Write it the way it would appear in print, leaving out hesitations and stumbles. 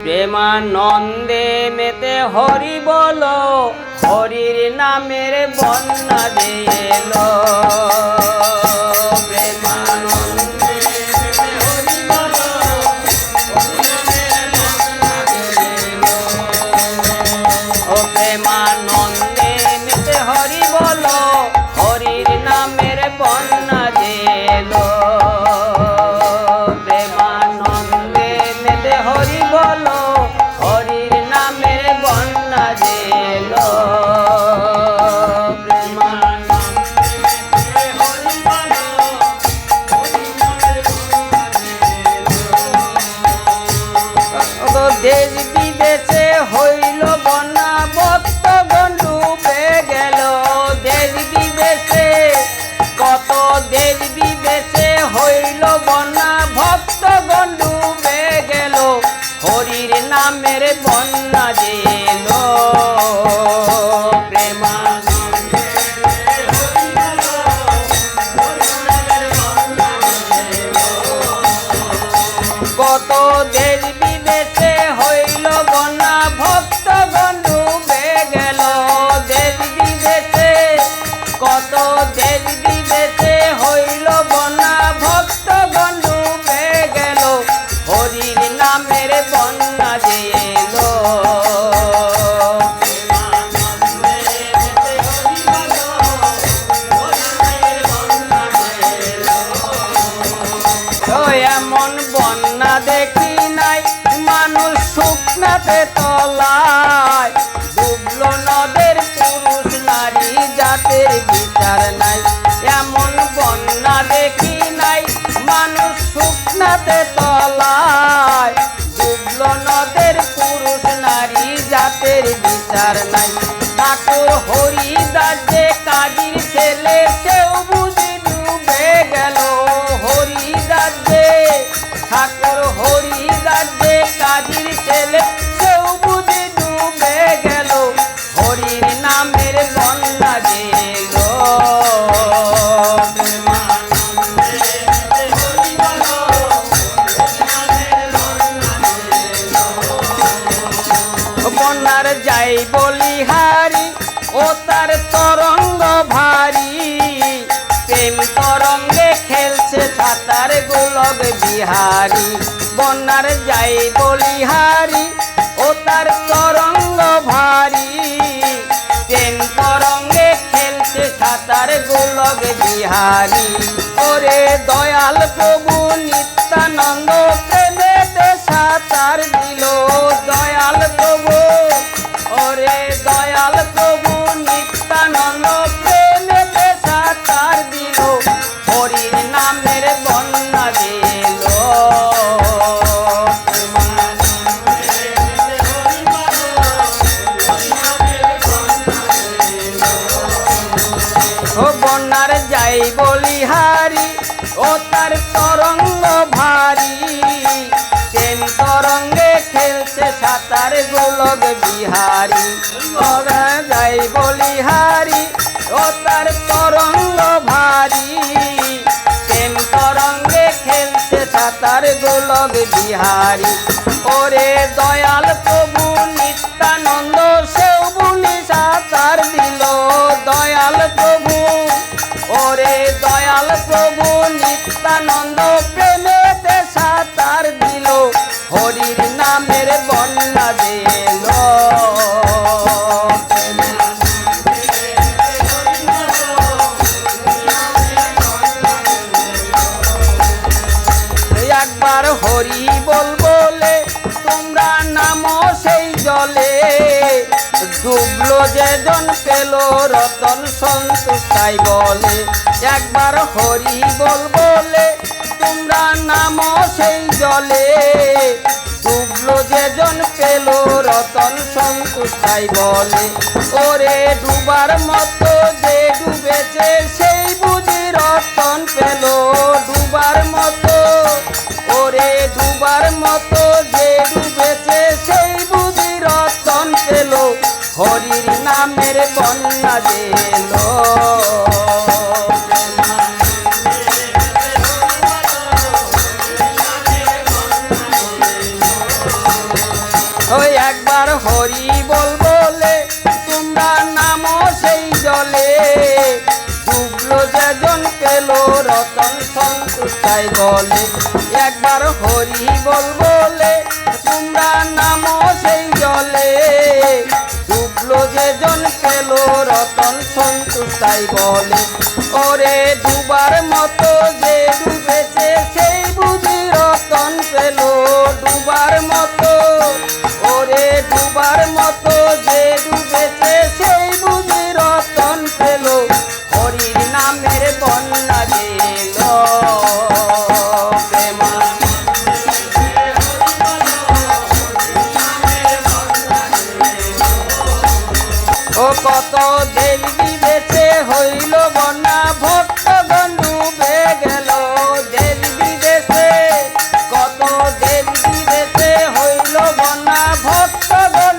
প্রেমানন্দে মেতে হরি বলো, হরির নামের বন্যা যে এলো। প্রেমানন্দে মেতে হরি বলো, ও প্রেমানন্দে মেতে হরি বলো, হরির নামের বন্যা যে এলো। প্রেমানন্দে মেতে হরি বলো, হরির নামের বন্যা যে এলো। দেশ বিদেশে হইল বন্যা, ভক্তগণ ডুবে গেল। দেশ বিদেশে কত দেশ বিদেশে হইল বন্যা, ভক্তগণ ডুবে গেল। হরির নামের বন্যা যে এলো। কত দেশ বিদেশে হইল বন্যা, ভক্তগণ ডুবে গেল। দেশ বিদেশে কত দেশ বিদেশে হইল বন্যা, ভক্তগণ ডুবে গেল। হরির নামের বন্যা যে এলো। এমন বন্যা দেখি নাই মানুষ শুকনাতে তলায়, ডুবলো নদের পুরুষ নারী জাতের বিচার নাই। এমন বন্যা দেখি নাই মানুষ শুকনাতে তলায়, ডুবলো নদের পুরুষ নারী জাতের বিচার নাই। ঠাকুর হরিদাস যে কাজীর ছেলে, সেও বুঝি ডুবে গেল। হরিদাস যে ঠাকুর হরিদাস যে কাজীর ছেলে, সেও বুঝি ডুবে গেল। হরির নামের বন্যা যে এলো। বন্যার যাই বলিহারি, ও তার তরঙ্গ ভারী। প্রেম তরঙ্গে খেলছে সাঁতার গোলক বিহারী। বন্যার যাই বলিহারি, ও তার তরঙ্গ ভারী। প্রেম তরঙ্গে খেলছে সাঁতার গোলক বিহারী। ওরে দয়াল প্রভু নিত্যানন্দ প্রেমেতে সাঁতার দিল। দয়াল প্রভু, ওরে দয়াল প্রভু নিত্যানন্দ প্রেমেতে সাঁতার দিল। হরির নামের বন্যা যে এলো। ও বন্যার যাই বলিহারি, ও তার তরঙ্গ ভারী। প্রেম তরঙ্গে খেলছে সাঁতার গোলক বিহারী। যাই বলিহারি, ও তার তরঙ্গ ভারী। প্রেম তরঙ্গে খেলছে সাঁতার গোলক বিহারী। ওরে দয়াল প্রভু নিত্যানন্দ, সেও বুনি সাঁতার দিল। দয়াল প্রভু, ওরে দয়াল প্রভু নিত্যানন্দ প্রেমেতে সাঁতার দিল। হরির নামের বন্যা যে এলো। একবার হরি বল বলে তোমরা নামো সেই জলে, ডুবলো যেজন পেল রতন সন্তোষ তাই বলে। একবার হরি বল বলে তোমরা নামো সেই জলে, ডুবলো যেজন পেল রতন সন্তোষ তাই বলে। ওরে ডুবার মতো যে ডুবেছে, সেই বুঝি রতন পেল। ডুবার মতো, ওরে ডুবার মতো যে ডুবেছে, সেই বুঝি রতন পেল। হরির নামের বন্যা যে এলো। ওই একবার হরি বল বলে তোমরা নামো সেই জলে ডুবলো যেজন পেল রতন সন্তুষ্টাই বলে একবার হরি বল বলে তোমরা নামো সেই জলে ডুবলো যেজন পেল রতন সন্তুষ্টাই বলে ওরে ডুবার মতো যে ডুবেছে সেই বুঝি রতন পেল ডুবার মতো ওরে ডুবার মতো যে ডুবেছে সেই বুঝি রতন পেল হরির নামের বন্যা গেল প্রেমা ও কত দেবী বিদেশে হইল বন্যা ভক্তগণ ডুবে গেল দেবী বিদেশে কত দেবী বিদেশে হইল বন্যা ভক্তগণ